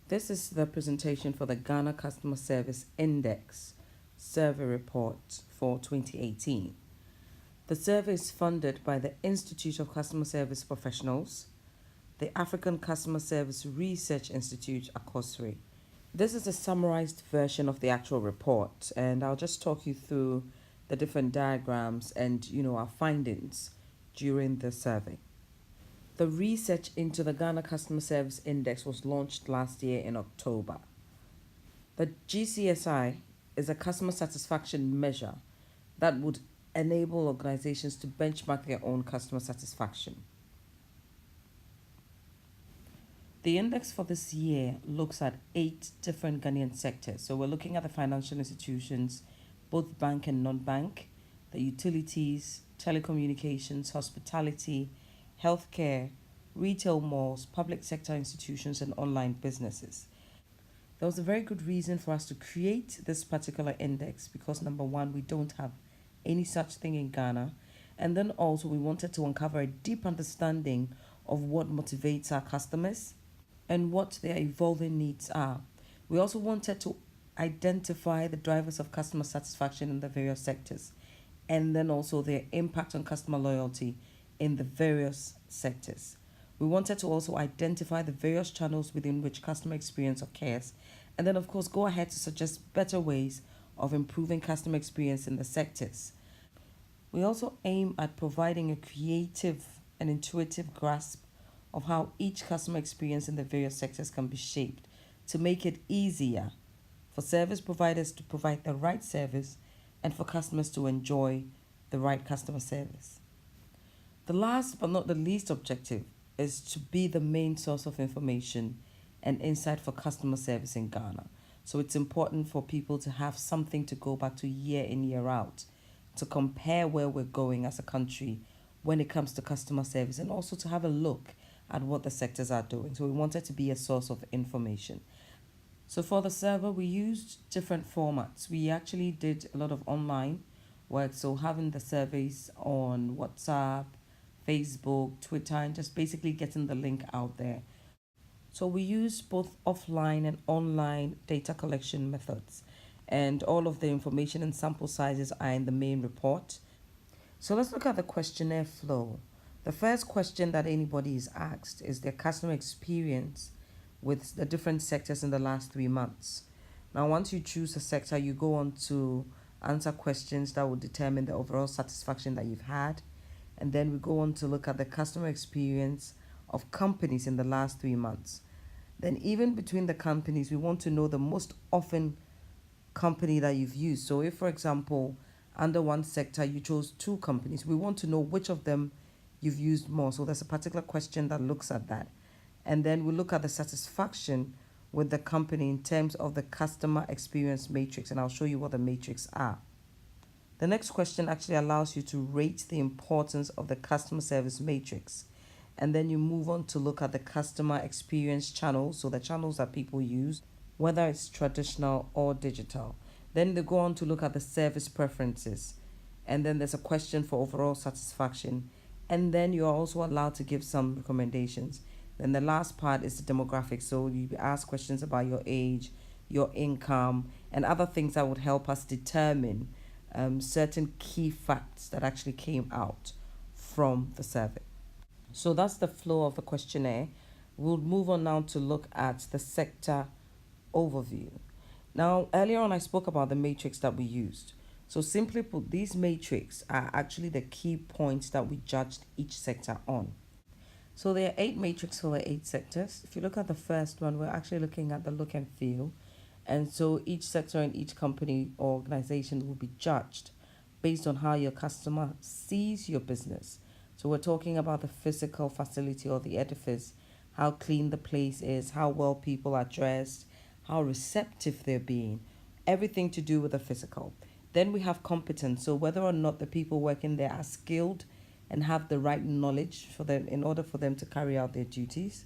This is the presentation for the Ghana Customer Service Index Survey Report for 2018. The survey is funded by the Institute of Customer Service Professionals, the African Customer Service Research Institute, ACOSRI. This is a summarized version of the actual report, and I'll just talk you through the different diagrams and our findings during the survey. The research into the Ghana Customer Service Index was launched last year in October. The GCSI is a customer satisfaction measure that would enable organizations to benchmark their own customer satisfaction. The index for this year looks at 8 different Ghanaian sectors. So we're looking at the financial institutions, both bank and non-bank, the utilities, telecommunications, hospitality, healthcare, retail malls, public sector institutions, and online businesses. There was a very good reason for us to create this particular index because number one, we don't have any such thing in Ghana. And then also we wanted to uncover a deep understanding of what motivates our customers and what their evolving needs are. We also wanted to identify the drivers of customer satisfaction in the various sectors and then also their impact on customer loyalty in the various sectors. We wanted to also identify the various channels within which customer experience occurs and then of course go ahead to suggest better ways of improving customer experience in the sectors. We also aim at providing a creative and intuitive grasp of how each customer experience in the various sectors can be shaped to make it easier for service providers to provide the right service and for customers to enjoy the right customer service. The last but not the least objective is to be the main source of information and insight for customer service in Ghana. So it's important for people to have something to go back to year in, year out, to compare where we're going as a country when it comes to customer service and also to have a look at what the sectors are doing. So we wanted to be a source of information. So for the survey, we used different formats. We actually did a lot of online work, so having the surveys on WhatsApp, Facebook, Twitter, and just basically getting the link out there. So we used both offline and online data collection methods, and all of the information and sample sizes are in the main report. So let's look at the questionnaire flow. The first question that anybody is asked is their customer experience with the different sectors in the last 3 months. Now, once you choose a sector, you go on to answer questions that will determine the overall satisfaction that you've had. And then we go on to look at the customer experience of companies in the last 3 months. Then even between the companies, we want to know the most often company that you've used. So if, for example, under one sector, you chose 2 companies, we want to know which of them you've used more. So there's a particular question that looks at that. And then we look at the satisfaction with the company in terms of the customer experience matrix. And I'll show you what the matrix are. The next question actually allows you to rate the importance of the customer service matrix. And then you move on to look at the customer experience channels. So the channels that people use, whether it's traditional or digital. Then they go on to look at the service preferences. And then there's a question for overall satisfaction. And then you're also allowed to give some recommendations. Then the last part is the demographics. So you ask questions about your age, your income, and other things that would help us determine certain key facts that actually came out from the survey. So that's the flow of the questionnaire. We'll move on now to look at the sector overview. Now, earlier on, I spoke about the matrix that we used. So simply put, these matrix are actually the key points that we judged each sector on. So there are 8 matrix for the 8 sectors. If you look at the first one, we're actually looking at the look and feel. And so each sector and each company or organization will be judged based on how your customer sees your business. So we're talking about the physical facility or the edifice, how clean the place is, how well people are dressed, how receptive they're being, everything to do with the physical. Then we have competence, so whether or not the people working there are skilled and have the right knowledge for them in order for them to carry out their duties.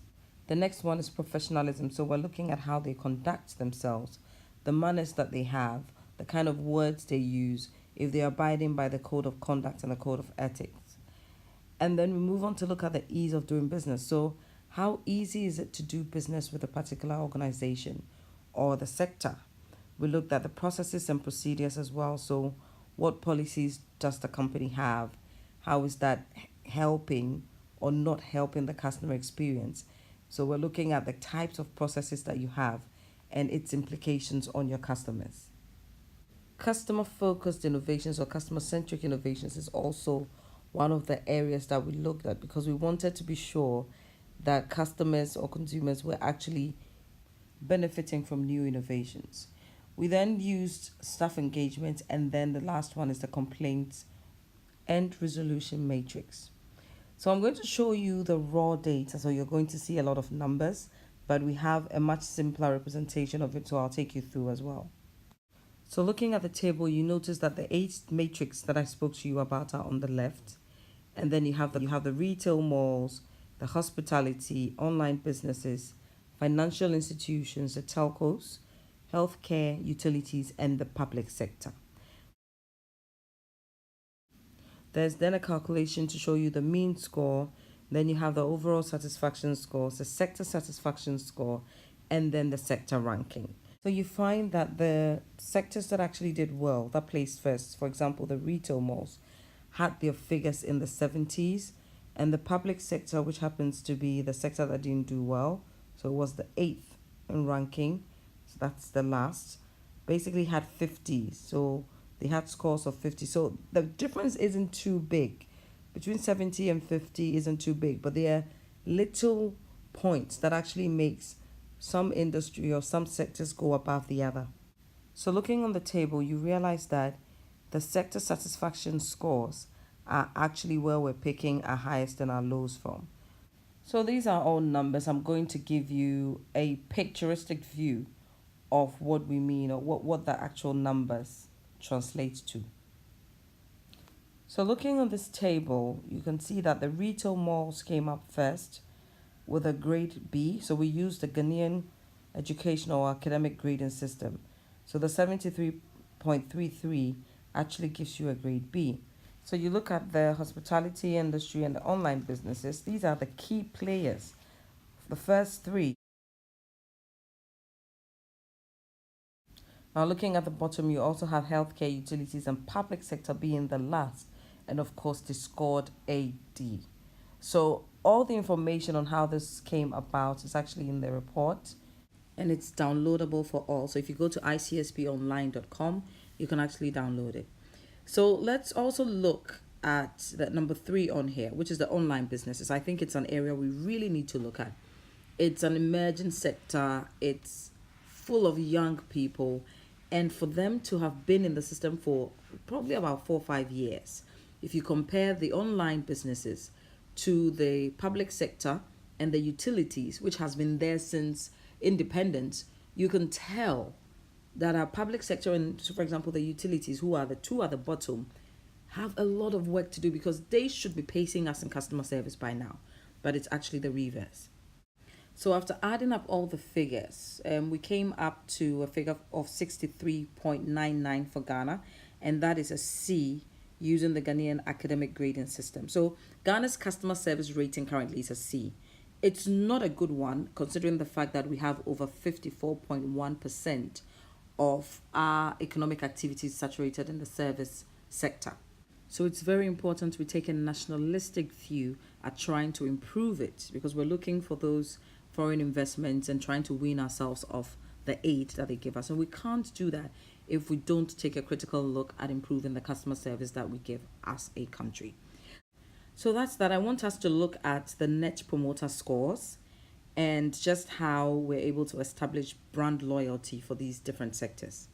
The next one is professionalism, so we're looking at how they conduct themselves, the manners that they have, the kind of words they use, if they're abiding by the code of conduct and the code of ethics. And then we move on to look at the ease of doing business. So How easy is it to do business with a particular organization or the sector? We looked at the processes and procedures as well. So, what policies does the company have? How is that helping or not helping the customer experience? So, we're looking at the types of processes that you have and its implications on your customers. Customer focused innovations or customer centric innovations is also one of the areas that we looked at because we wanted to be sure that customers or consumers were actually benefiting from new innovations. We then used staff engagement, and then the last one is the complaints and resolution matrix. So I'm going to show you the raw data, so you're going to see a lot of numbers, but we have a much simpler representation of it, so I'll take you through as well. So looking at the table, you notice that the 8 matrix that I spoke to you about are on the left, and then you have the retail malls, the hospitality, online businesses, financial institutions, the telcos, healthcare, utilities, and the public sector. There's then a calculation to show you the mean score, then you have the overall satisfaction scores, the sector satisfaction score, and then the sector ranking. So you find that the sectors that actually did well, that placed first, for example, the retail malls, had their figures in the 70s, and the public sector, which happens to be the sector that didn't do well, so it was the 8th in ranking, so that's the last, basically had 50. So they had scores of 50. So the difference isn't too big. Between 70 and 50 isn't too big, but there are little points that actually makes some industry or some sectors go above the other. So looking on the table, you realize that the sector satisfaction scores are actually where we're picking our highest and our lows from. So these are all numbers. I'm going to give you a picturesque view of what we mean or what the actual numbers translate to. So looking on this table, you can see that the retail malls came up first with a grade B. So we used the Ghanaian educational academic grading system. So the 73.33 actually gives you a grade B. So you look at the hospitality industry and the online businesses. These are the key players. The first three. Now looking at the bottom, you also have healthcare, utilities, and public sector being the last. And of course, they scored a D. So all the information on how this came about is actually in the report, and it's downloadable for all. So if you go to icsponline.com, you can actually download it. So let's also look at the number 3 on here, which is the online businesses. I think it's an area we really need to look at. It's an emerging sector. It's full of young people, and for them to have been in the system for probably about 4 or 5 years, if you compare the online businesses to the public sector and the utilities, which has been there since independence, you can tell that our public sector and, for example, the utilities, who are the two at the bottom, have a lot of work to do because they should be pacing us in customer service by now, but it's actually the reverse. So after adding up all the figures, we came up to a figure of 63.99 for Ghana, and that is a C using the Ghanaian academic grading system. So Ghana's customer service rating currently is a C. It's not a good one considering the fact that we have over 54.1% of our economic activities saturated in the service sector. So it's very important we take a nationalistic view at trying to improve it because we're looking for those foreign investments and trying to wean ourselves off the aid that they give us. And we can't do that if we don't take a critical look at improving the customer service that we give as a country. So that's that. I want us to look at the net promoter scores and just how we're able to establish brand loyalty for these different sectors.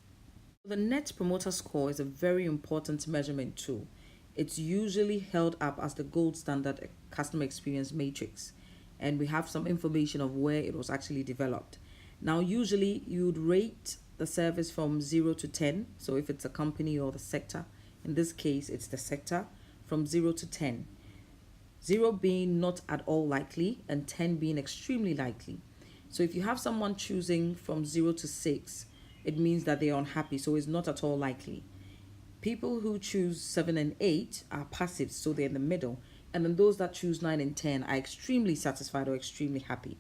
The net promoter score is a very important measurement tool. It's usually held up as the gold standard customer experience matrix, and we have some information of where it was actually developed. Now, usually you would rate the service from 0 to 10. So if it's a company or the sector, in this case, it's the sector, from 0 to 10. 0 being not at all likely and 10 being extremely likely. So if you have someone choosing from 0 to 6, it means that they are unhappy, so it's not at all likely. People who choose 7 and 8 are passive, so they're in the middle. And then those that choose 9 and 10 are extremely satisfied or extremely happy.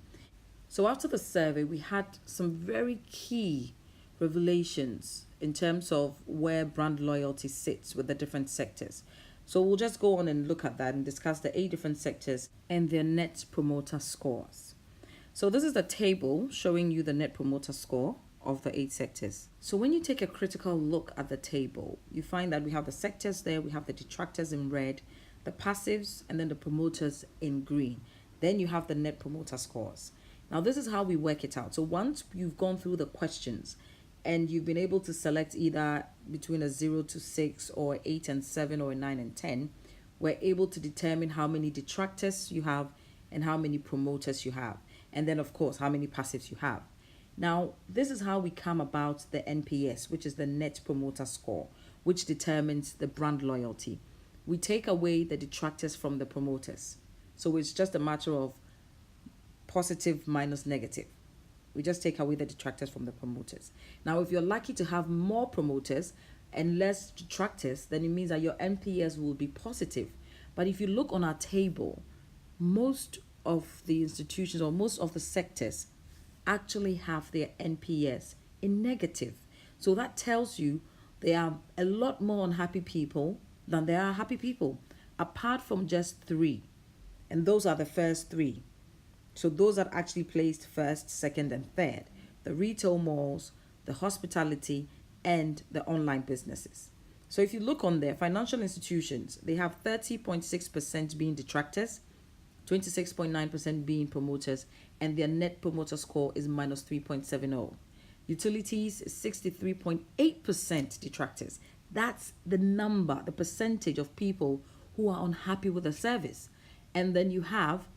So after the survey, we had some very key revelations in terms of where brand loyalty sits with the different sectors. So we'll just go on and look at that and discuss the 8 different sectors and their net promoter scores. So this is the table showing you the net promoter score of the 8 sectors. So when you take a critical look at the table, you find that we have the sectors there, we have the detractors in red, the passives, and then the promoters in green. Then you have the net promoter scores. Now this is how we work it out. So once you've gone through the questions and you've been able to select either between a 0 to 6 or 8 and 7 or 9 and 10, we're able to determine how many detractors you have and how many promoters you have. And then of course, how many passives you have. Now, this is how we come about the NPS, which is the net promoter score, which determines the brand loyalty. We take away the detractors from the promoters. So it's just a matter of positive minus negative. We just take away the detractors from the promoters. Now, if you're lucky to have more promoters and less detractors, then it means that your NPS will be positive. But if you look on our table, most of the institutions or most of the sectors actually have their NPS in negative. So that tells you there are a lot more unhappy people than there are happy people, apart from just 3. And those are the first 3. So those that actually placed first, second, and third: the retail malls, the hospitality, and the online businesses. So if you look on there, financial institutions, they have 30.6% being detractors, 26.9% being promoters, and their net promoter score is minus 3.70. Utilities, 63.8% detractors. That's the number, the percentage of people who are unhappy with the service. And then you have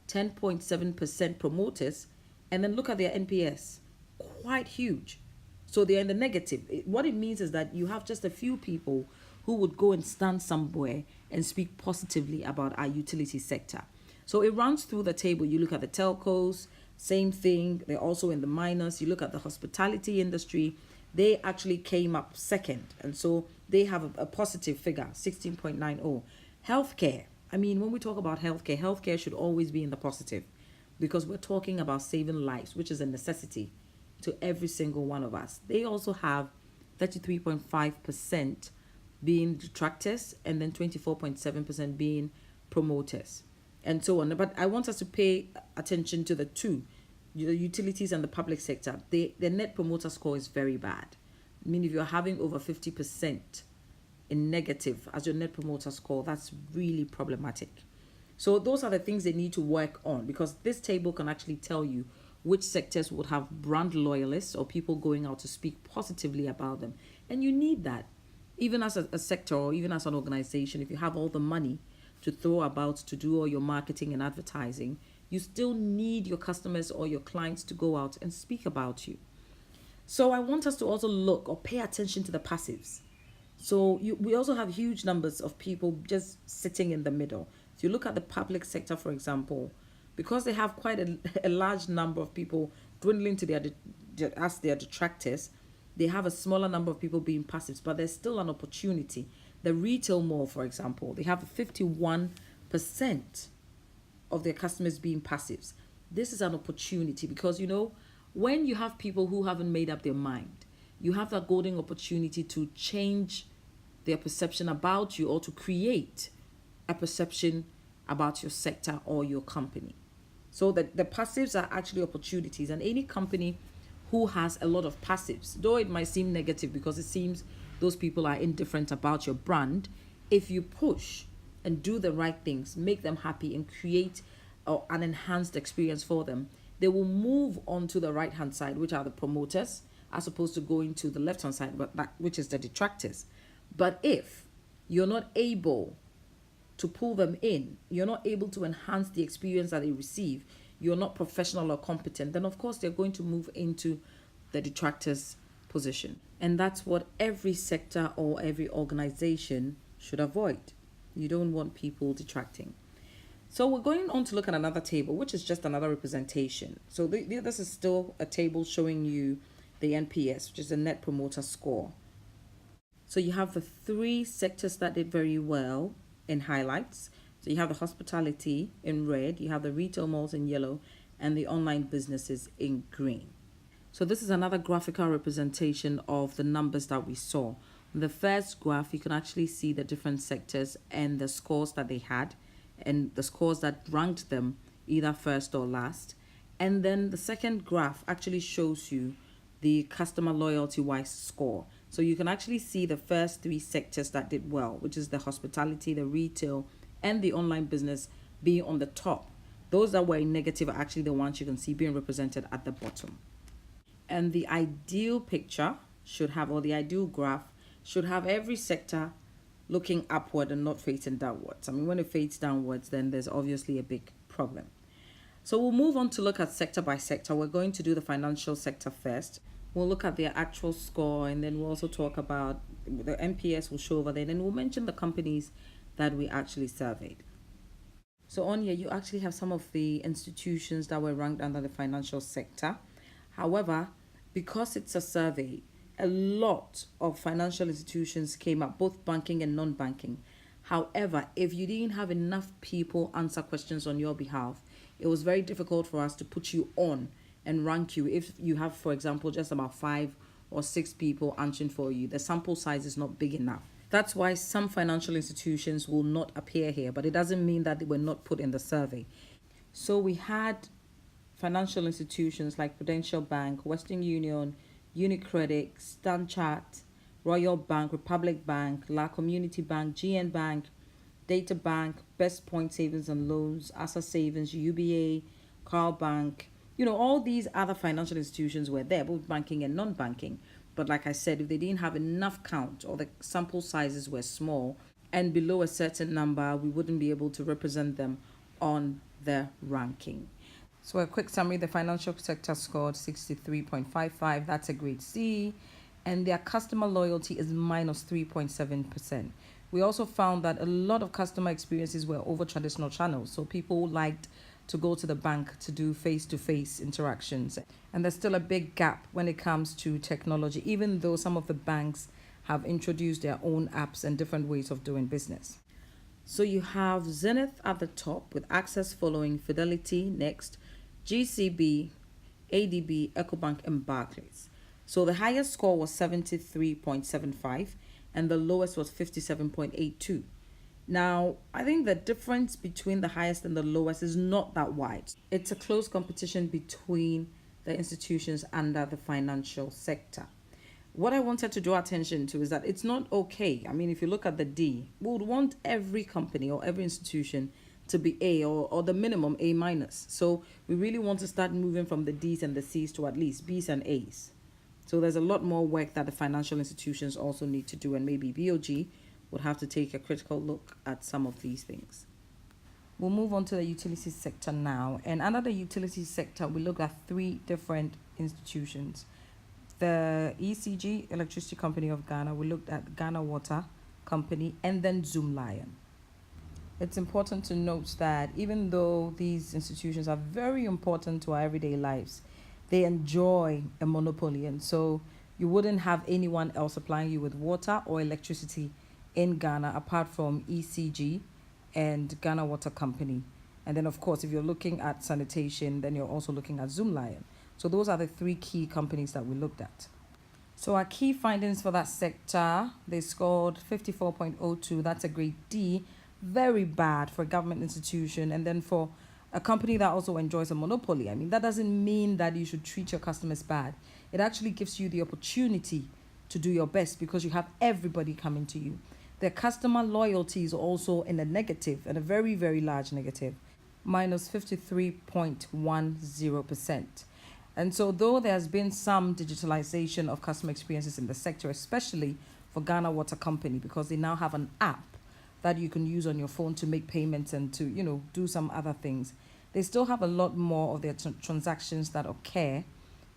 10.7% promoters, and then look at their NPS, quite huge. So they're in the negative. What it means is that you have just a few people who would go and stand somewhere and speak positively about our utility sector. So it runs through the table. You look at the telcos, same thing. They're also in the minus. You look at the hospitality industry. They actually came up second. And so they have a positive figure, 16.90. Healthcare. I mean, when we talk about healthcare, healthcare should always be in the positive because we're talking about saving lives, which is a necessity to every single one of us. They also have 33.5% being detractors and then 24.7% being promoters, and so on. But I want us to pay attention to the 2, the utilities and the public sector. The net promoter score is very bad. I mean, if you're having over 50% in negative as your net promoter score, that's really problematic. So those are the things they need to work on, because this table can actually tell you which sectors would have brand loyalists or people going out to speak positively about them. And you need that. Even as a sector or even as an organization, if you have all the money to throw about to do all your marketing and advertising, you still need your customers or your clients to go out and speak about you. So I want us to also look or pay attention to the passives. So we also have huge numbers of people just sitting in the middle. If you look at the public sector, for example, because they have quite a large number of people dwindling to their detractors, they have a smaller number of people being passives, but there's still an opportunity. The retail mall, for example, they have 51% of their customers being passives. This is an opportunity because, when you have people who haven't made up their mind, you have that golden opportunity to change their perception about you or to create a perception about your sector or your company. So the passives are actually opportunities, and any company who has a lot of passives, though it might seem negative because it seems those people are indifferent about your brand, if you push and do the right things, make them happy and create an enhanced experience for them, they will move on to the right hand side, which are the promoters, as opposed to going to the left hand side, which is the detractors. But if you're not able to pull them in, you're not able to enhance the experience that they receive, you're not professional or competent, then of course they're going to move into the detractors position. And that's what every sector or every organization should avoid. You don't want people detracting. So we're going on to look at another table, which is just another representation. So this is still a table showing you the NPS, which is the net promoter score. So you have the 3 sectors that did very well in highlights. So you have the hospitality in red, you have the retail malls in yellow, and the online businesses in green. So this is another graphical representation of the numbers that we saw. In the first graph, you can actually see the different sectors and the scores that they had and the scores that ranked them either first or last. And then the second graph actually shows you the customer loyalty wise score. So you can actually see the first three sectors that did well, which is the hospitality, the retail, and the online business being on the top. Those that were in negative are actually the ones you can see being represented at the bottom. And the ideal picture should have, or the ideal graph should have every sector looking upward and not facing downwards. I mean, when it fades downwards, then there's obviously a big problem. So we'll move on to look at sector by sector. We're going to do the financial sector first. We'll look at their actual score, and then we'll also talk about the NPS will show over there. Then we'll mention the companies that we actually surveyed. So on here, you actually have some of the institutions that were ranked under the financial sector. However, because it's a survey, a lot of financial institutions came up, both banking and non-banking. However, if you didn't have enough people answer questions on your behalf, it was very difficult for us to put you on and rank you. If you have, for example, just about 5 or 6 people answering for you, the sample size is not big enough. That's why some financial institutions will not appear here, but it doesn't mean that they were not put in the survey. So we had financial institutions like Prudential Bank, Western Union, UniCredit, StanChart, Royal Bank, Republic Bank, La Community Bank, GN Bank, Data Bank, Best Point Savings and Loans, Asa Savings, UBA, Carl Bank. All these other financial institutions were there, both banking and non-banking. But like I said, if they didn't have enough count or the sample sizes were small and below a certain number, we wouldn't be able to represent them on the ranking. So a quick summary, the financial sector scored 63.55. That's a grade C. And their customer loyalty is minus 3.7%. We also found that a lot of customer experiences were over traditional channels. So people liked to go to the bank to do face-to-face interactions. And there's still a big gap when it comes to technology, even though some of the banks have introduced their own apps and different ways of doing business. So you have Zenith at the top with Access following, Fidelity next, GCB, ADB, EcoBank, and Barclays. So the highest score was 73.75 and the lowest was 57.82. Now, I think the difference between the highest and the lowest is not that wide. It's a close competition between the institutions under the financial sector. What I wanted to draw attention to is that it's not okay. I mean, if you look at the D, we would want every company or every institution to be A or the minimum A minus. So we really want to start moving from the Ds and the Cs to at least Bs and As. So there's a lot more work that the financial institutions also need to do, and maybe BOG would have to take a critical look at some of these things. We'll move on to the utility sector now. And under the utility sector, we look at 3 different institutions. The ECG, Electricity Company of Ghana, we looked at Ghana Water Company, and then Zoomlion. It's important to note that even though these institutions are very important to our everyday lives, they enjoy a monopoly. And so you wouldn't have anyone else supplying you with water or electricity in Ghana apart from ECG and Ghana Water Company. And then, of course, if you're looking at sanitation, then you're also looking at Zoomlion. So those are the 3 key companies that we looked at. So our key findings for that sector, they scored 54.02. That's a grade D. Very bad for a government institution. And then for a company that also enjoys a monopoly, I mean, that doesn't mean that you should treat your customers bad. It actually gives you the opportunity to do your best because you have everybody coming to you. Their customer loyalty is also in a negative, and a very, very large negative, minus 53.10%. And so though there has been some digitalization of customer experiences in the sector, especially for Ghana Water Company, because they now have an app that you can use on your phone to make payments and to, do some other things, they still have a lot more of their transactions that occur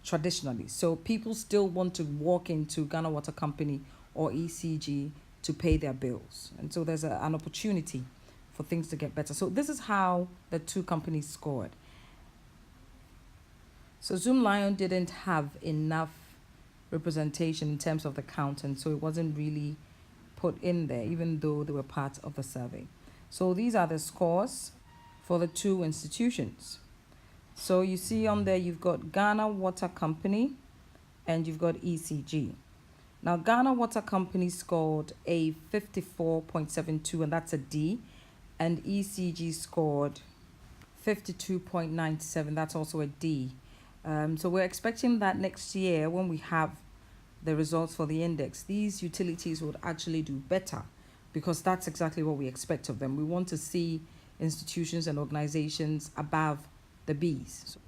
traditionally. So people still want to walk into Ghana Water Company or ECG to pay their bills. And so there's an opportunity for things to get better. So this is how the 2 companies scored. So Zoomlion didn't have enough representation in terms of the count, and so it wasn't really put in there, even though they were part of the survey. So these are the scores for the two institutions. So you see on there, you've got Ghana Water Company and you've got ECG. Now, Ghana Water Company scored a 54.72, and that's a D, and ECG scored 52.97, that's also a D. So we're expecting that next year, when we have the results for the index, these utilities would actually do better, because that's exactly what we expect of them. We want to see institutions and organizations above the Bs. So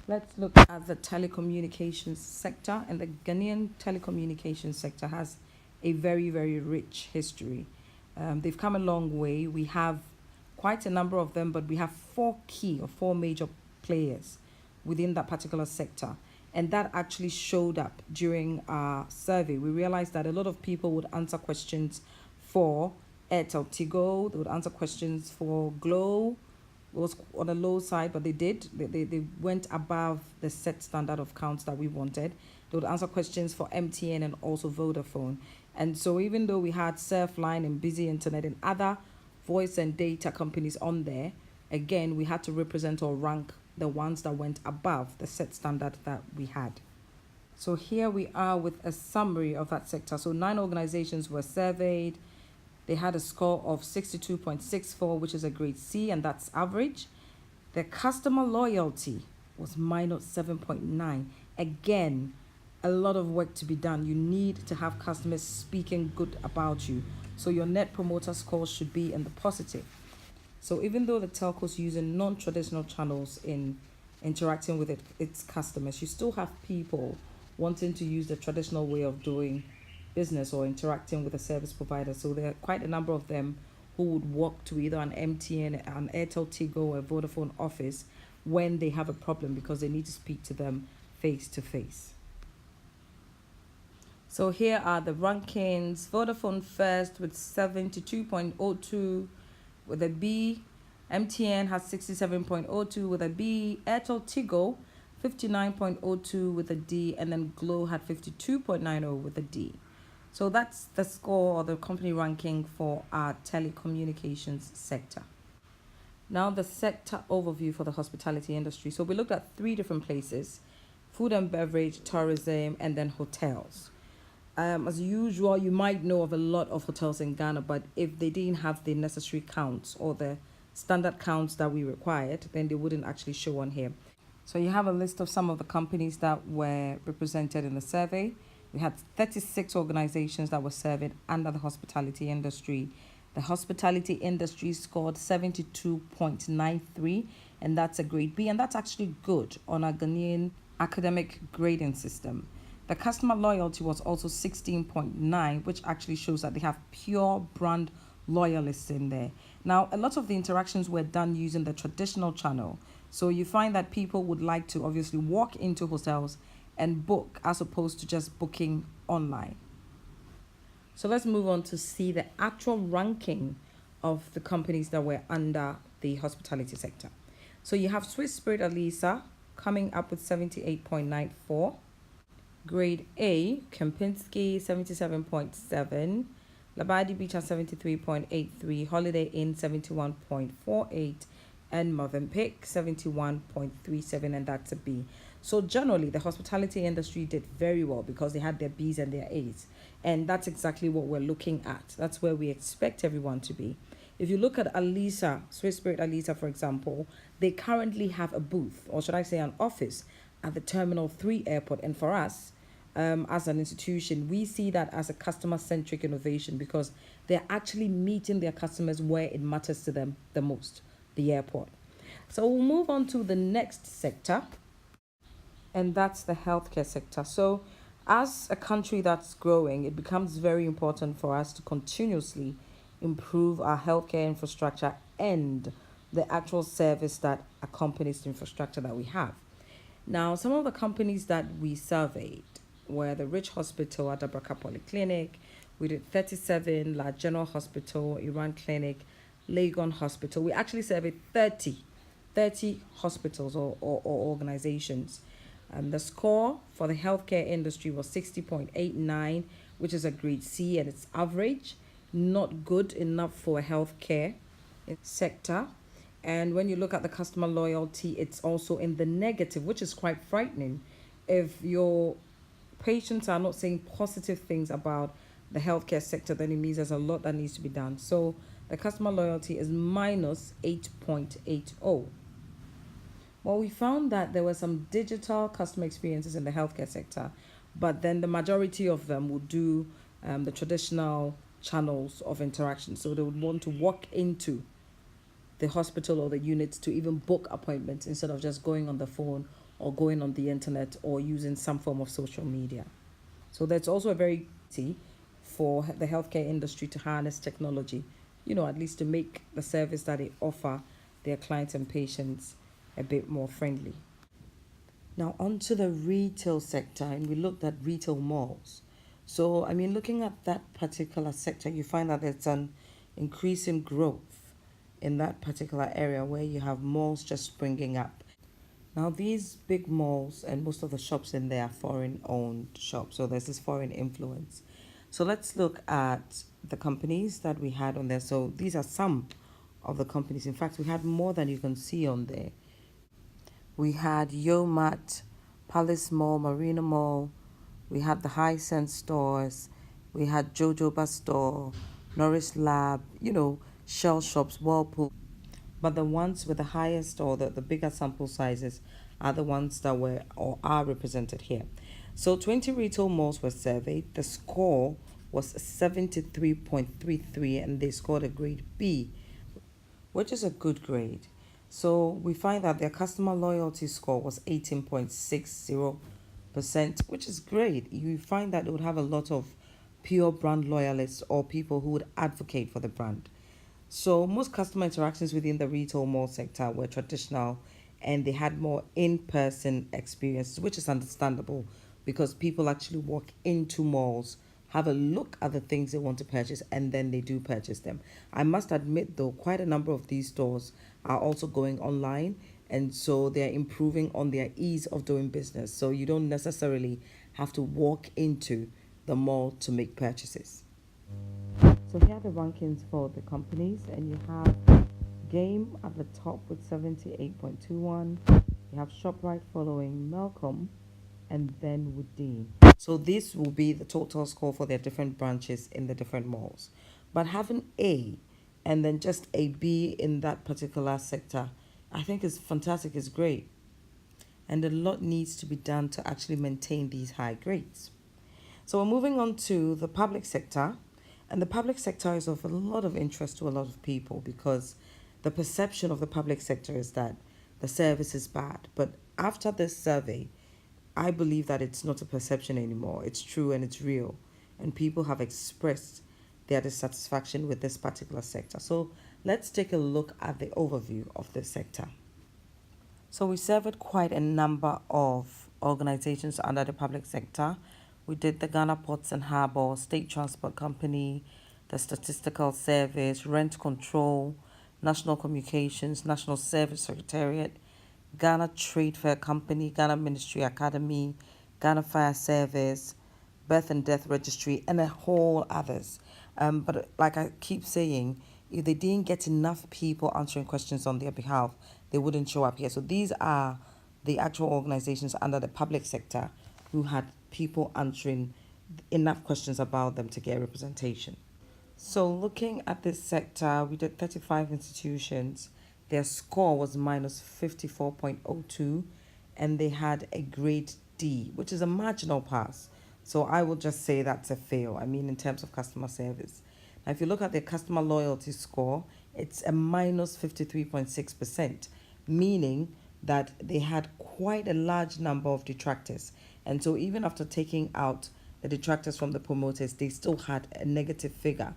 let's look at the telecommunications sector, and the Ghanaian telecommunications sector has a very, very rich history. They've come a long way. We have quite a number of them, but we have four major players within that particular sector. And that actually showed up during our survey. We realized that a lot of people would answer questions for Airtel Tigo, they would answer questions for Glow. It was on the low side, but they went above the set standard of counts that we wanted. They would answer questions for MTN and also Vodafone. And so even though we had Surfline and Busy Internet and other voice and data companies on there, again, we had to represent or rank the ones that went above the set standard that we had. So here we are with a summary of that sector. So 9 organizations were surveyed. They had a score of 62.64, which is a grade C, and that's average. The customer loyalty was minus 7.9. Again, a lot of work to be done. You need to have customers speaking good about you. So your net promoter score should be in the positive. So even though the telco is using non-traditional channels in interacting with its customers, you still have people wanting to use the traditional way of doing business or interacting with a service provider. So there are quite a number of them who would walk to either an MTN, an Airtel Tigo, or a Vodafone office when they have a problem, because they need to speak to them face to face. So here are the rankings. Vodafone first with 72.02 with a B. MTN has 67.02 with a B. Airtel Tigo 59.02 with a D, and then Glow had 52.90 with a D. So that's the score or the company ranking for our telecommunications sector. Now the sector overview for the hospitality industry. So we looked at 3 different places: food and beverage, tourism, and then hotels. As usual, you might know of a lot of hotels in Ghana, but if they didn't have the necessary counts or the standard counts that we required, then they wouldn't actually show on here. So you have a list of some of the companies that were represented in the survey. We had 36 organizations that were surveyed under the hospitality industry. The hospitality industry scored 72.93, and that's a grade B, and that's actually good on our Ghanaian academic grading system. The customer loyalty was also 16.9, which actually shows that they have pure brand loyalists in there. Now, a lot of the interactions were done using the traditional channel. So you find that people would like to obviously walk into hotels and book as opposed to just booking online. So let's move on to see the actual ranking of the companies that were under the hospitality sector. So you have Swiss Spirit Alisa coming up with 78.94. Grade A, Kempinski 77.7, Labadi Beach at 73.83, Holiday Inn 71.48, and Movenpick 71.37, and that's a B. So generally, the hospitality industry did very well because they had their Bs and their As, and that's exactly what we're looking at. That's where we expect everyone to be. If you look at Alisa, Swiss Spirit Alisa, for example, they currently have a booth, or should I say an office, at the Terminal 3 airport. And for us, as an institution, we see that as a customer-centric innovation, because they're actually meeting their customers where it matters to them the most, the airport. So we'll move on to the next sector, and that's the healthcare sector. So as a country that's growing, it becomes very important for us to continuously improve our healthcare infrastructure and the actual service that accompanies the infrastructure that we have. Now, some of the companies that we surveyed were the Rich Hospital at Abraka Polyclinic. We did 37, La General Hospital, Iran Clinic, Legon Hospital. We actually surveyed 30 hospitals or organizations. The score for the healthcare industry was 60.89, which is a grade C, and it's average, not good enough for healthcare. sector. And when you look at the customer loyalty, it's also in the negative, which is quite frightening. If your patients are not saying positive things about the healthcare sector, then it means there's a lot that needs to be done. So the customer loyalty is minus 8.80. Well, we found that there were some digital customer experiences in the healthcare sector, but then the majority of them would do the traditional channels of interaction. So they would want to walk into the hospital or the unit to even book appointments instead of just going on the phone or going on the internet or using some form of social media. So that's also a very key for the healthcare industry to harness technology, at least to make the service that they offer their clients and patients a bit more friendly. Now, onto the retail sector, and we looked at retail malls. So, looking at that particular sector, you find that there's an increase in growth in that particular area where you have malls just springing up. Now, these big malls and most of the shops in there are foreign owned shops, so there's this foreign influence. So, let's look at the companies that we had on there. So, these are some of the companies. In fact, we had more than you can see on there. We had Yomat, Palace Mall, Marina Mall. We had the High Sense stores. We had Jojoba store, Norris Lab, Shell shops, Whirlpool. But the ones with the highest or the bigger sample sizes are the ones that were or are represented here. So 20 retail malls were surveyed. The score was 73.33 and they scored a grade B, which is a good grade. So we find that their customer loyalty score was 18.60%, which is great. You find that they would have a lot of pure brand loyalists or people who would advocate for the brand. So most customer interactions within the retail mall sector were traditional and they had more in-person experiences, which is understandable because people actually walk into malls, have a look at the things they want to purchase, and then they do purchase them. I must admit, though, quite a number of these stores are also going online, and so they're improving on their ease of doing business. So you don't necessarily have to walk into the mall to make purchases. So here are the rankings for the companies, and you have Game at the top with 78.21. You have ShopRite following Malcolm, and then Woodine. So this will be the total score for their different branches in the different malls. But having A and then just a B in that particular sector, I think is fantastic, is great. And a lot needs to be done to actually maintain these high grades. So we're moving on to the public sector. And the public sector is of a lot of interest to a lot of people because the perception of the public sector is that the service is bad. But after this survey, I believe that it's not a perception anymore. It's true and it's real. And people have expressed their dissatisfaction with this particular sector. So let's take a look at the overview of this sector. So we surveyed quite a number of organizations under the public sector. We did the Ghana Ports and Harbour, State Transport Company, the Statistical Service, Rent Control, National Communications, National Service Secretariat, Ghana Trade Fair Company, Ghana Ministry Academy, Ghana Fire Service, Birth and Death Registry, and a whole others. But like I keep saying, if they didn't get enough people answering questions on their behalf, they wouldn't show up here. So these are the actual organizations under the public sector who had people answering enough questions about them to get representation. So looking at this sector, we did 35 institutions. Their score was minus 54.02 and they had a grade D, which is a marginal pass. So I will just say that's a fail. In terms of customer service. Now, if you look at their customer loyalty score, it's a minus 53.6%, meaning that they had quite a large number of detractors. And so even after taking out the detractors from the promoters, they still had a negative figure.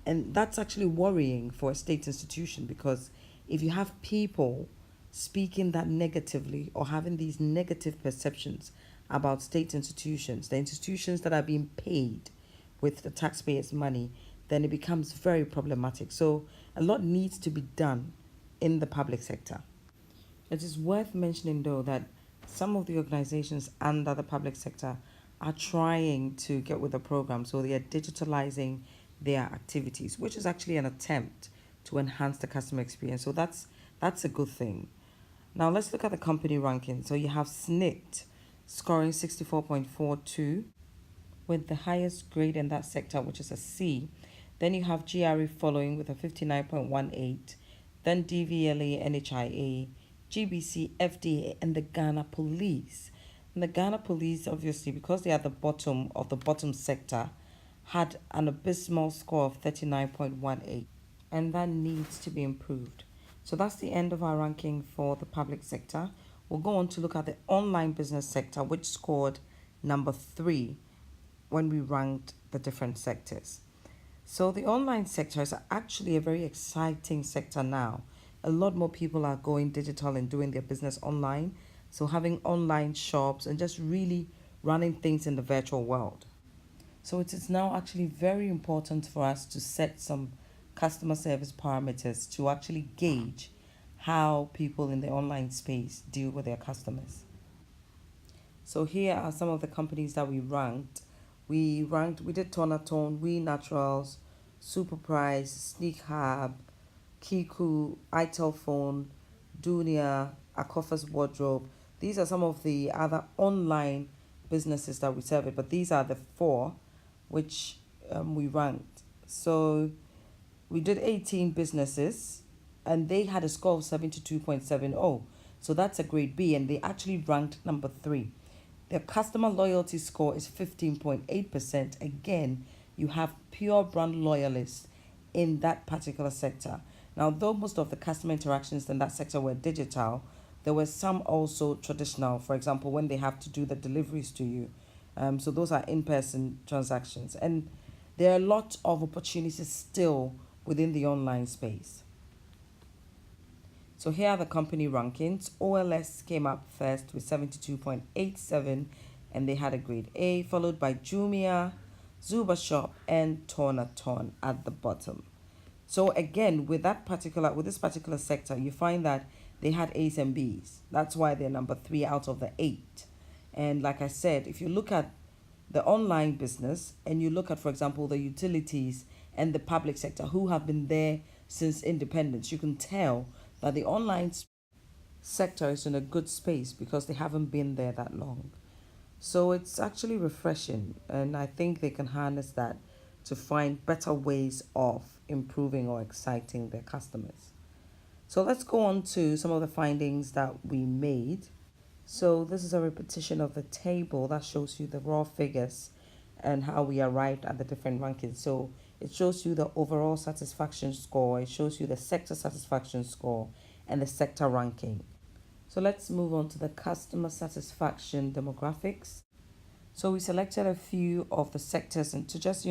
And that's actually worrying for a state institution because if you have people speaking that negatively or having these negative perceptions about state institutions, the institutions that are being paid with the taxpayers' money, then it becomes very problematic. So a lot needs to be done in the public sector. It is worth mentioning, though, that some of the organizations under the public sector are trying to get with the program. So they are digitalizing their activities, which is actually an attempt to enhance the customer experience. So that's a good thing. Now let's look at the company ranking. So you have SNIT scoring 64.42 with the highest grade in that sector, which is a C. Then you have GRE following with a 59.18, then DVLA, NHIA, GBC, FDA, and the Ghana Police. And the Ghana Police, obviously, because they are the bottom of the bottom sector, had an abysmal score of 39.18, and that needs to be improved. So that's the end of our ranking for the public sector. We'll go on to look at the online business sector, which scored number 3 when we ranked the different sectors. So the online sector is actually a very exciting sector now. A lot more people are going digital and doing their business online. So having online shops and just really running things in the virtual world. So it is now actually very important for us to set some customer service parameters to actually gauge how people in the online space deal with their customers. So here are some of the companies that we ranked. We did Tonatone, We Naturals, Super Price, Sneak Hub, Kiku, iTelephone, Dunia, Akofa's Wardrobe. These are some of the other online businesses that we serve, but these are the 4 which we ranked. So we did 18 businesses and they had a score of 72.70. So that's a grade B, and they actually ranked number 3. Their customer loyalty score is 15.8%. Again, you have pure brand loyalists in that particular sector. Now, though most of the customer interactions in that sector were digital, there were some also traditional, for example, when they have to do the deliveries to you. So those are in-person transactions. And there are a lot of opportunities still within the online space. So here are the company rankings. OLS came up first with 72.87 and they had a grade A, followed by Jumia, Zuba Shop, and Tornaton at the bottom. So again, with this particular sector, you find that they had A's and B's. That's why they're number 3 out of the 8. And like I said, if you look at the online business and you look at, for example, the utilities and the public sector who have been there since independence, you can tell that the online sector is in a good space because they haven't been there that long. So it's actually refreshing, and I think they can harness that to find better ways of improving or exciting their customers. So let's go on to some of the findings that we made. So this is a repetition of the table that shows you the raw figures and how we arrived at the different rankings. So it shows you the overall satisfaction score, it shows you the sector satisfaction score, and the sector ranking. So let's move on to the customer satisfaction demographics. So we selected a few of the sectors and to just,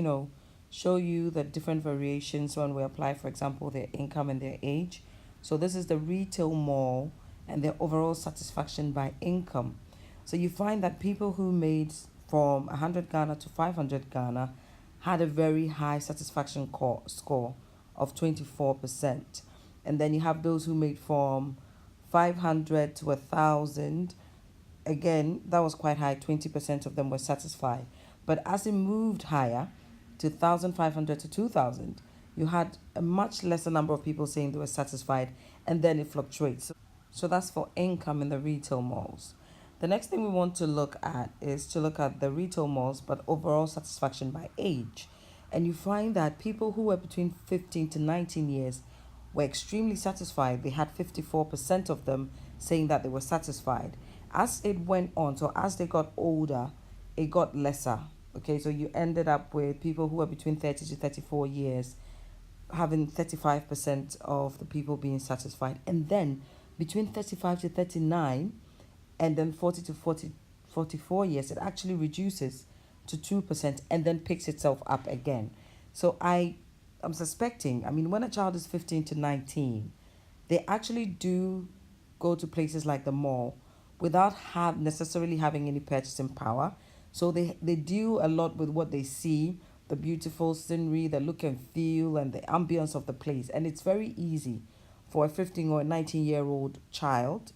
show you the different variations when we apply, for example, their income and their age. So this is the retail mall and their overall satisfaction by income. So you find that people who made from 100 Ghana to 500 Ghana had a very high satisfaction score of 24%. And then you have those who made from 500 to 1,000. Again, that was quite high. 20% of them were satisfied. But as it moved higher to 1,500 to 2,000, you had a much lesser number of people saying they were satisfied, and then it fluctuates. So that's for income in the retail malls. The next thing we want to look at is to look at the retail malls, but overall satisfaction by age. And you find that people who were between 15 to 19 years were extremely satisfied. They had 54% of them saying that they were satisfied. As it went on, so as they got older, it got lesser. Okay, so you ended up with people who were between 30 to 34 years having 35% of the people being satisfied. And then between 35 to 39 and then 40 to 44 years, it actually reduces to 2% and then picks itself up again. So I'm suspecting, when a child is 15 to 19, they actually do go to places like the mall without necessarily having any purchasing power. So they deal a lot with what they see, the beautiful scenery, the look and feel, and the ambience of the place. And it's very easy for a 15 or a 19-year-old child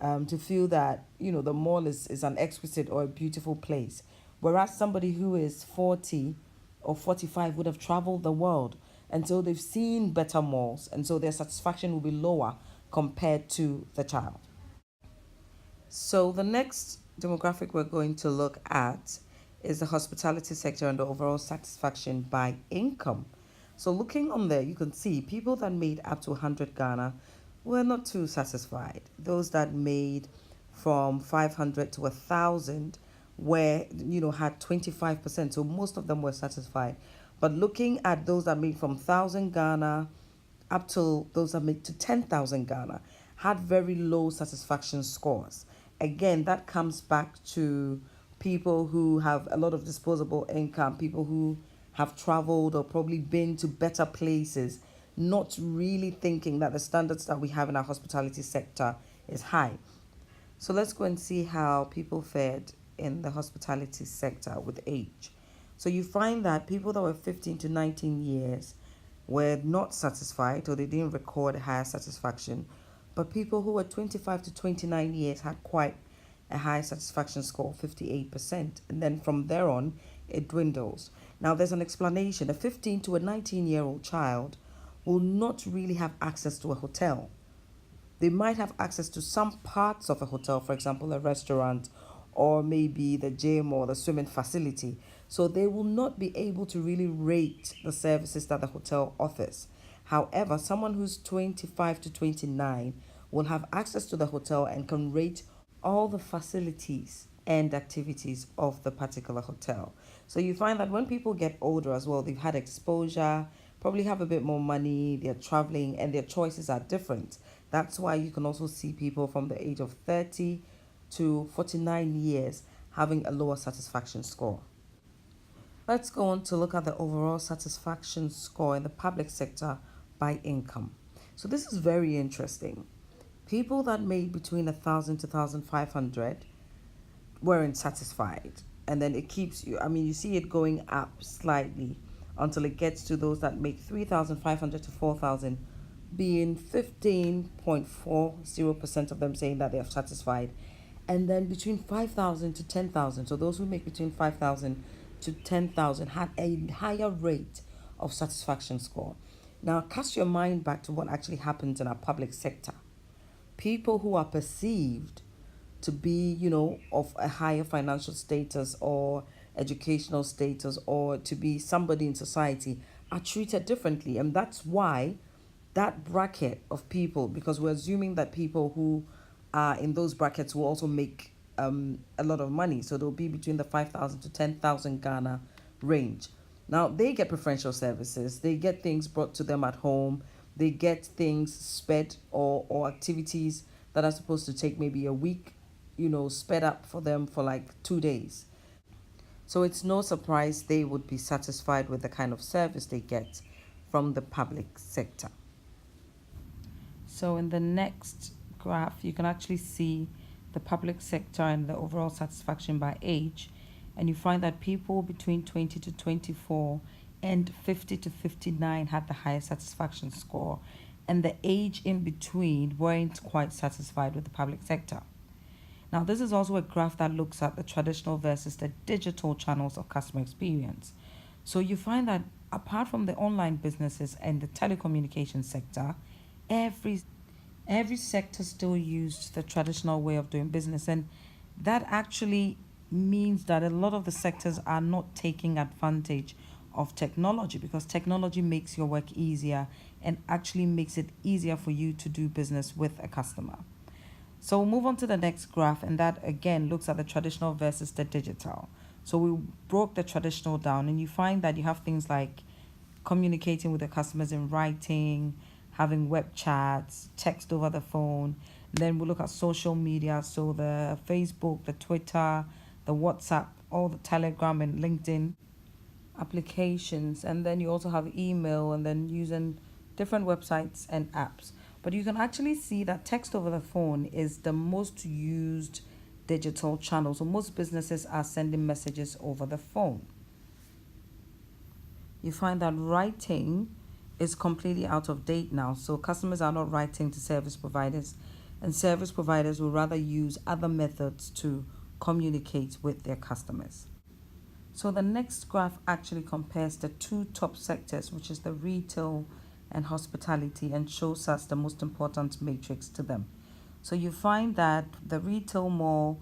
to feel that, the mall is an exquisite or a beautiful place. Whereas somebody who is 40 or 45 would have traveled the world. And so they've seen better malls, and so their satisfaction will be lower compared to the child. So the next demographic we're going to look at is the hospitality sector and the overall satisfaction by income. So looking on there, you can see people that made up to 100 Ghana were not too satisfied. Those that made from 500 to 1,000 were, had 25%. So most of them were satisfied. But looking at those that made from 1,000 Ghana up till those that made to 10,000 Ghana had very low satisfaction scores. Again, that comes back to people who have a lot of disposable income, people who have traveled or probably been to better places, not really thinking that the standards that we have in our hospitality sector is high. So let's go and see how people fared in the hospitality sector with age. So you find that people that were 15 to 19 years were not satisfied or they didn't record higher satisfaction, but people who were 25 to 29 years had quite a high satisfaction score, 58%. And then from there on, it dwindles. Now, there's an explanation. A 15 to a 19-year-old child will not really have access to a hotel. They might have access to some parts of a hotel, for example, a restaurant or maybe the gym or the swimming facility. So they will not be able to really rate the services that the hotel offers. However, someone who's 25 to 29 will have access to the hotel and can rate all the facilities and activities of the particular hotel. So you find that when people get older as well, they've had exposure, probably have a bit more money, they're traveling, and their choices are different. That's why you can also see people from the age of 30 to 49 years having a lower satisfaction score. Let's go on to look at the overall satisfaction score in the public sector by income. So this is very interesting. People that made between 1,000 to 1,500 weren't satisfied. And then it keeps you see it going up slightly until it gets to those that make 3,500 to 4,000, being 15.40% of them saying that they are satisfied. And then between 5,000 to 10,000, so those who make between 5,000 to 10,000 had a higher rate of satisfaction score. Now, cast your mind back to what actually happens in our public sector. People who are perceived to be, of a higher financial status or educational status or to be somebody in society are treated differently. And that's why that bracket of people, because we're assuming that people who are in those brackets will also make a lot of money. So they'll be between the 5,000 to 10,000 Ghana range. Now, they get preferential services. They get things brought to them at home. They get things sped or activities that are supposed to take maybe a week, sped up for them for like 2 days. So it's no surprise they would be satisfied with the kind of service they get from the public sector. So in the next graph, you can actually see the public sector and the overall satisfaction by age. And you find that people between 20 to 24 and 50 to 59 had the highest satisfaction score. And the age in between weren't quite satisfied with the public sector. Now, this is also a graph that looks at the traditional versus the digital channels of customer experience. So you find that apart from the online businesses and the telecommunications sector, every sector still used the traditional way of doing business, and that actually means that a lot of the sectors are not taking advantage of technology, because technology makes your work easier and actually makes it easier for you to do business with a customer. So we'll move on to the next graph, and that again looks at the traditional versus the digital. So we broke the traditional down, and you find that you have things like communicating with the customers in writing, having web chats, text over the phone. Then we'll look at social media, so the Facebook, the Twitter, the WhatsApp, all the Telegram and LinkedIn applications. And then you also have email, and then using different websites and apps. But you can actually see that text over the phone is the most used digital channel. So most businesses are sending messages over the phone. You find that writing is completely out of date now. So customers are not writing to service providers, and service providers will rather use other methods to communicate with their customers. So the next graph actually compares the two top sectors, which is the retail and hospitality, and shows us the most important matrix to them. So you find that the retail mall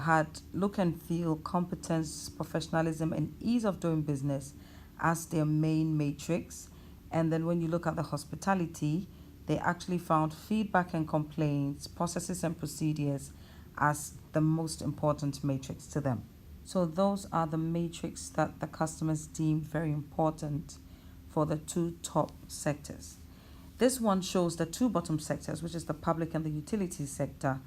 had look and feel, competence, professionalism, and ease of doing business as their main matrix. And then when you look at the hospitality, they actually found feedback and complaints, processes and procedures as the most important matrix to them. So those are the matrix that the customers deem very important for the two top sectors. This one shows the two bottom sectors, which is the public and the utility sector.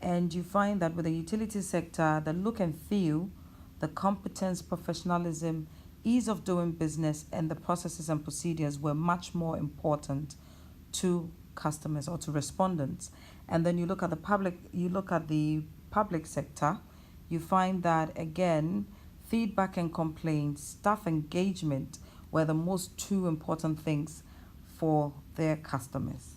And you find that with the utility sector, the look and feel, the competence, professionalism, ease of doing business, and the processes and procedures were much more important to customers or to respondents. And then you look at the public sector, you find that again, feedback and complaints, staff engagement were the most two important things for their customers.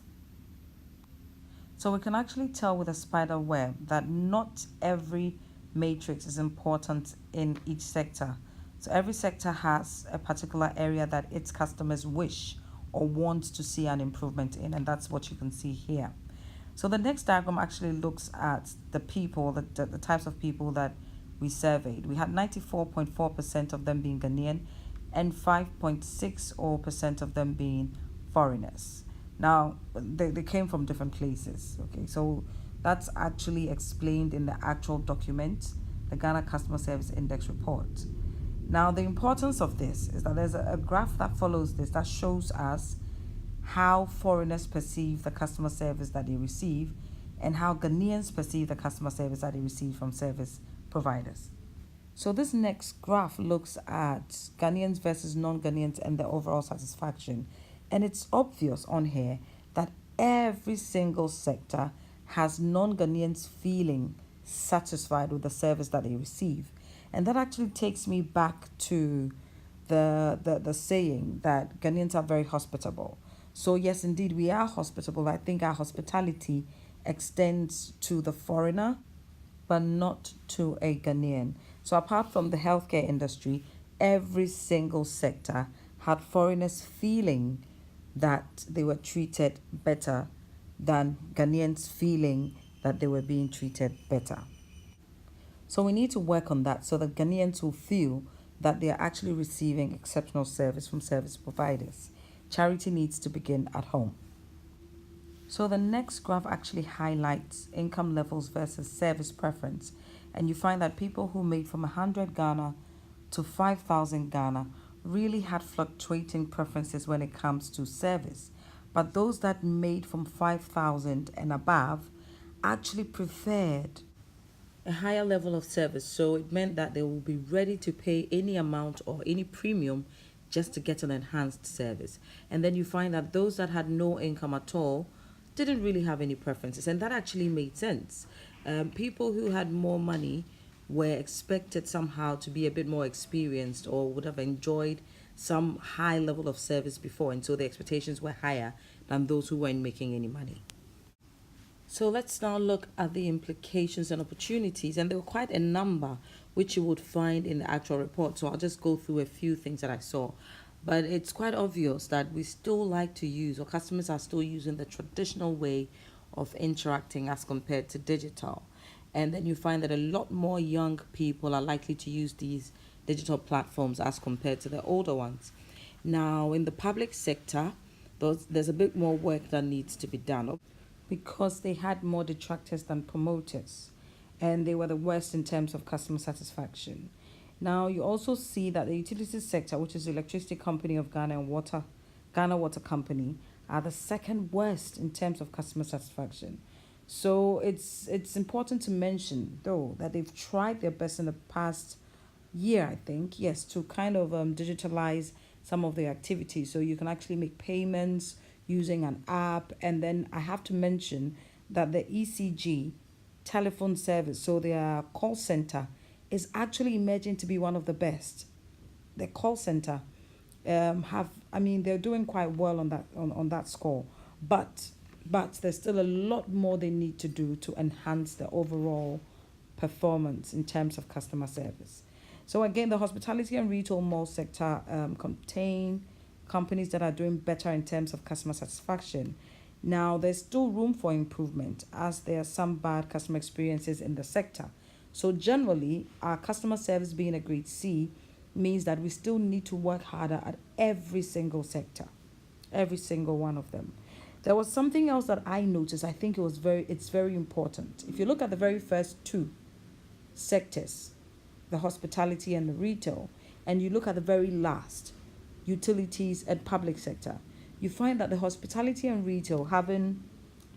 So we can actually tell with a spider web that not every matrix is important in each sector. So every sector has a particular area that its customers wish or want to see an improvement in, and that's what you can see here. So the next diagram actually looks at the people, the types of people that we surveyed. We had 94.4% of them being Ghanaian and 5.60% of them being foreigners. Now, they came from different places, okay? So that's actually explained in the actual document, the Ghana Customer Service Index report. Now, the importance of this is that there's a graph that follows this that shows us how foreigners perceive the customer service that they receive and how Ghanaians perceive the customer service that they receive from service providers. So this next graph looks at Ghanaians versus non-Ghanaians and their overall satisfaction. And it's obvious on here that every single sector has non-Ghanaians feeling satisfied with the service that they receive. And that actually takes me back to the saying that Ghanaians are very hospitable. So yes, indeed, we are hospitable. I think our hospitality extends to the foreigner, but not to a Ghanaian. So apart from the healthcare industry, every single sector had foreigners feeling that they were treated better than Ghanaians feeling that they were being treated better. So we need to work on that so that Ghanaians will feel that they are actually receiving exceptional service from service providers. Charity needs to begin at home. So the next graph actually highlights income levels versus service preference. And you find that people who made from 100 Ghana to 5,000 Ghana really had fluctuating preferences when it comes to service. But those that made from 5,000 and above actually preferred a higher level of service. So it meant that they will be ready to pay any amount or any premium just to get an enhanced service. And then you find that those that had no income at all didn't really have any preferences. And that actually made sense. People who had more money were expected somehow to be a bit more experienced or would have enjoyed some high level of service before. And so the expectations were higher than those who weren't making any money. So let's now look at the implications and opportunities. And there were quite a number which you would find in the actual report. So I'll just go through a few things that I saw. But it's quite obvious that we still like to use, or customers are still using the traditional way of interacting as compared to digital. And then you find that a lot more young people are likely to use these digital platforms as compared to the older ones. Now, in the public sector, there's a bit more work that needs to be done because they had more detractors than promoters, and they were the worst in terms of customer satisfaction. Now, you also see that the utility sector, which is the electricity company of Ghana and Ghana Water Company, are the second worst in terms of customer satisfaction. So it's important to mention, though, that they've tried their best in the past year, I think, yes, to kind of digitalize some of their activities. So you can actually make payments using an app. And then I have to mention that the ECG telephone service, so their call center, is actually emerging to be one of the best. The call center they're doing quite well on that score, but there's still a lot more they need to do to enhance the overall performance in terms of customer service. So again, the hospitality and retail mall sector contain companies that are doing better in terms of customer satisfaction. Now, there's still room for improvement as there are some bad customer experiences in the sector. So generally, our customer service being a grade C means that we still need to work harder at every single sector, every single one of them. There was something else that I noticed. I think it's very important. If you look at the very first two sectors, the hospitality and the retail, and you look at the very last, utilities and public sector, you find that the hospitality and retail having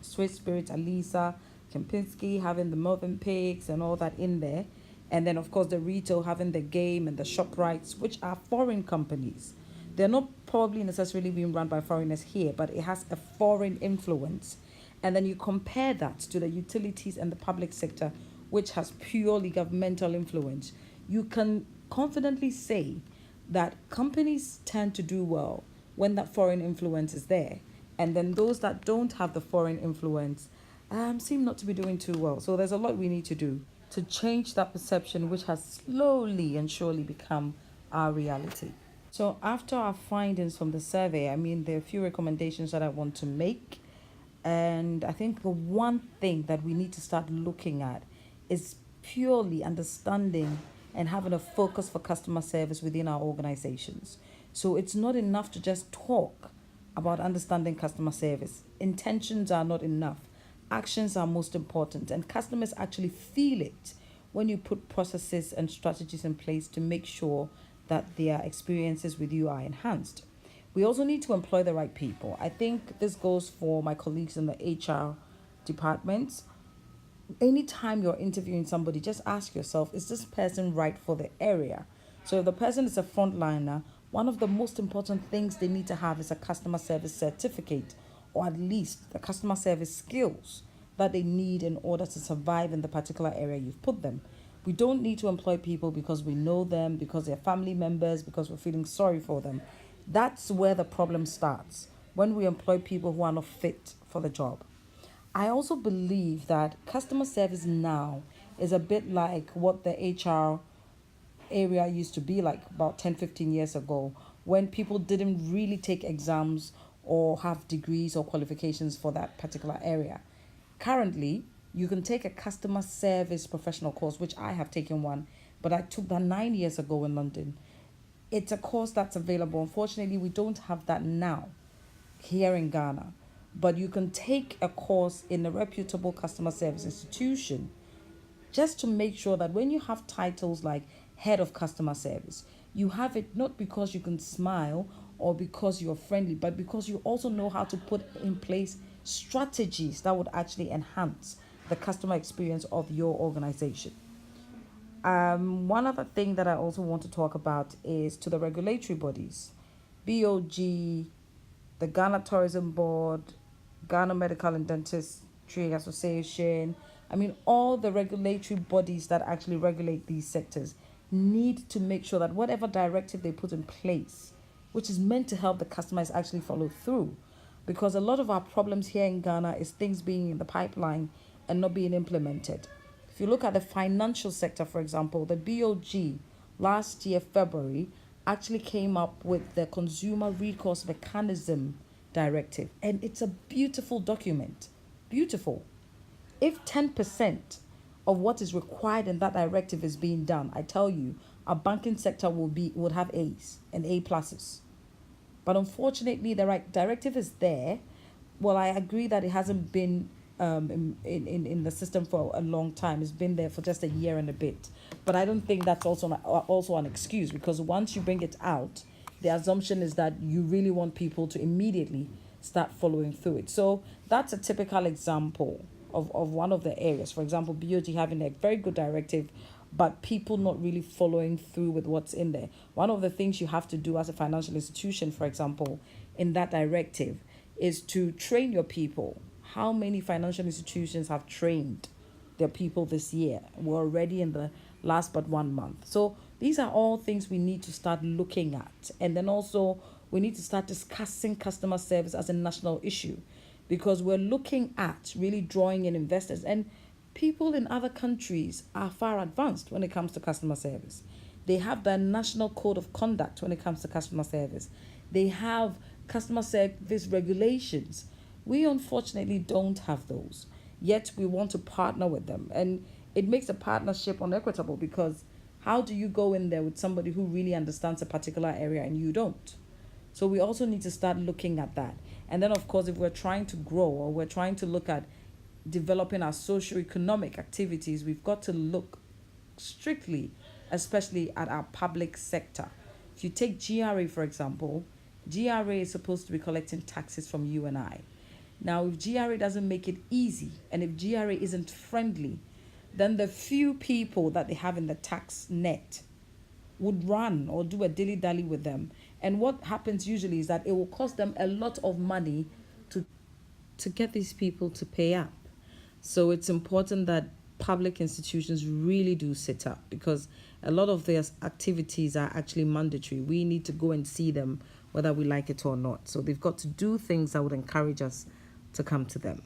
Swiss Spirit, Alisa, Kempinski, having the Movenpicks and all that in there, and then of course the retail having the Game and the ShopRites, which are foreign companies. They're not probably necessarily being run by foreigners here, but it has a foreign influence. And then you compare that to the utilities and the public sector, which has purely governmental influence. You can confidently say that companies tend to do well when that foreign influence is there. And then those that don't have the foreign influence seem not to be doing too well. So there's a lot we need to do to change that perception, which has slowly and surely become our reality. So after our findings from the survey, I mean, there are a few recommendations that I want to make. And I think the one thing that we need to start looking at is purely understanding and having a focus for customer service within our organizations. So it's not enough to just talk about understanding customer service. Intentions are not enough. Actions are most important, and customers actually feel it when you put processes and strategies in place to make sure that their experiences with you are enhanced. We also need to employ the right people. I think this goes for my colleagues in the HR departments. Anytime you're interviewing somebody, just ask yourself, is this person right for the area? So if the person is a frontliner, one of the most important things they need to have is a customer service certificate, or at least the customer service skills that they need in order to survive in the particular area you've put them. We don't need to employ people because we know them, because they're family members, because we're feeling sorry for them. That's where the problem starts, when we employ people who are not fit for the job. I also believe that customer service now is a bit like what the HR area used to be like about 10, 15 years ago, when people didn't really take exams or have degrees or qualifications for that particular area. Currently, you can take a customer service professional course, which I have taken one, but I took that 9 years ago in London. It's a course that's available. Unfortunately, we don't have that now here in Ghana. But you can take a course in a reputable customer service institution just to make sure that when you have titles like head of customer service, you have it not because you can smile or because you're friendly, but because you also know how to put in place strategies that would actually enhance the customer experience of your organization. One other thing that I also want to talk about is to the regulatory bodies, BOG, the Ghana Tourism Board, Ghana Medical and Dentistry Association. I mean, all the regulatory bodies that actually regulate these sectors need to make sure that whatever directive they put in place, which is meant to help the customer, is actually followed through. Because a lot of our problems here in Ghana is things being in the pipeline and not being implemented. If you look at the financial sector, for example, the BOG last year, February, actually came up with the Consumer Recourse Mechanism Directive. And it's a beautiful document. Beautiful. If 10% of what is required in that directive is being done, I tell you, our banking sector would have A's and A pluses. But unfortunately, the right directive is there. Well, I agree that it hasn't been in the system for a long time. It's been there for just a year and a bit. But I don't think that's also an excuse, because once you bring it out, the assumption is that you really want people to immediately start following through it. So that's a typical example of one of the areas. For example, BOG having a very good directive, but people not really following through with what's in there. One of the things you have to do as a financial institution, for example, in that directive, is to train your people. How many financial institutions have trained their people this year? We're already in the last but 1 month. So these are all things we need to start looking at. And then also we need to start discussing customer service as a national issue, because we're looking at really drawing in investors. And people in other countries are far advanced when it comes to customer service. They have their national code of conduct when it comes to customer service. They have customer service regulations. We unfortunately don't have those. Yet we want to partner with them. And it makes a partnership unequitable because how do you go in there with somebody who really understands a particular area and you don't? So we also need to start looking at that. And then, of course, if we're trying to grow or we're trying to look at developing our socio-economic activities, we've got to look strictly, especially at our public sector. If you take GRA, for example, GRA is supposed to be collecting taxes from you and I. Now, if GRA doesn't make it easy and if GRA isn't friendly, then the few people that they have in the tax net would run or do a dilly-dally with them. And what happens usually is that it will cost them a lot of money to get these people to pay up. So it's important that public institutions really do sit up because a lot of their activities are actually mandatory. We need to go and see them whether we like it or not. So they've got to do things that would encourage us to come to them.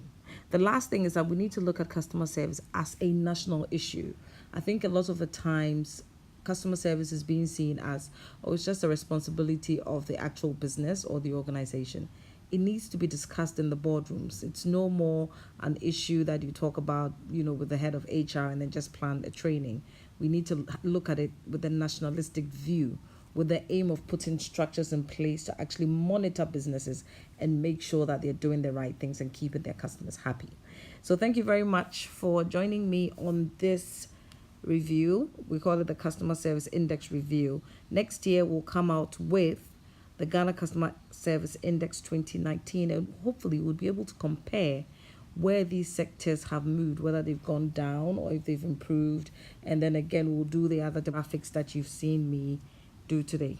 The last thing is that we need to look at customer service as a national issue. I think a lot of the times customer service is being seen as, oh, it's just a responsibility of the actual business or the organization. It needs to be discussed in the boardrooms. It's no more an issue that you talk about, with the head of HR and then just plan a training. We need to look at it with a nationalistic view, with the aim of putting structures in place to actually monitor businesses and make sure that they're doing the right things and keeping their customers happy. So thank you very much for joining me on this review. We call it the Customer Service Index Review. Next year, we'll come out with the Ghana Customer Service Index 2019, and hopefully we'll be able to compare where these sectors have moved, whether they've gone down or if they've improved. And then again, we'll do the other graphics that you've seen me do today.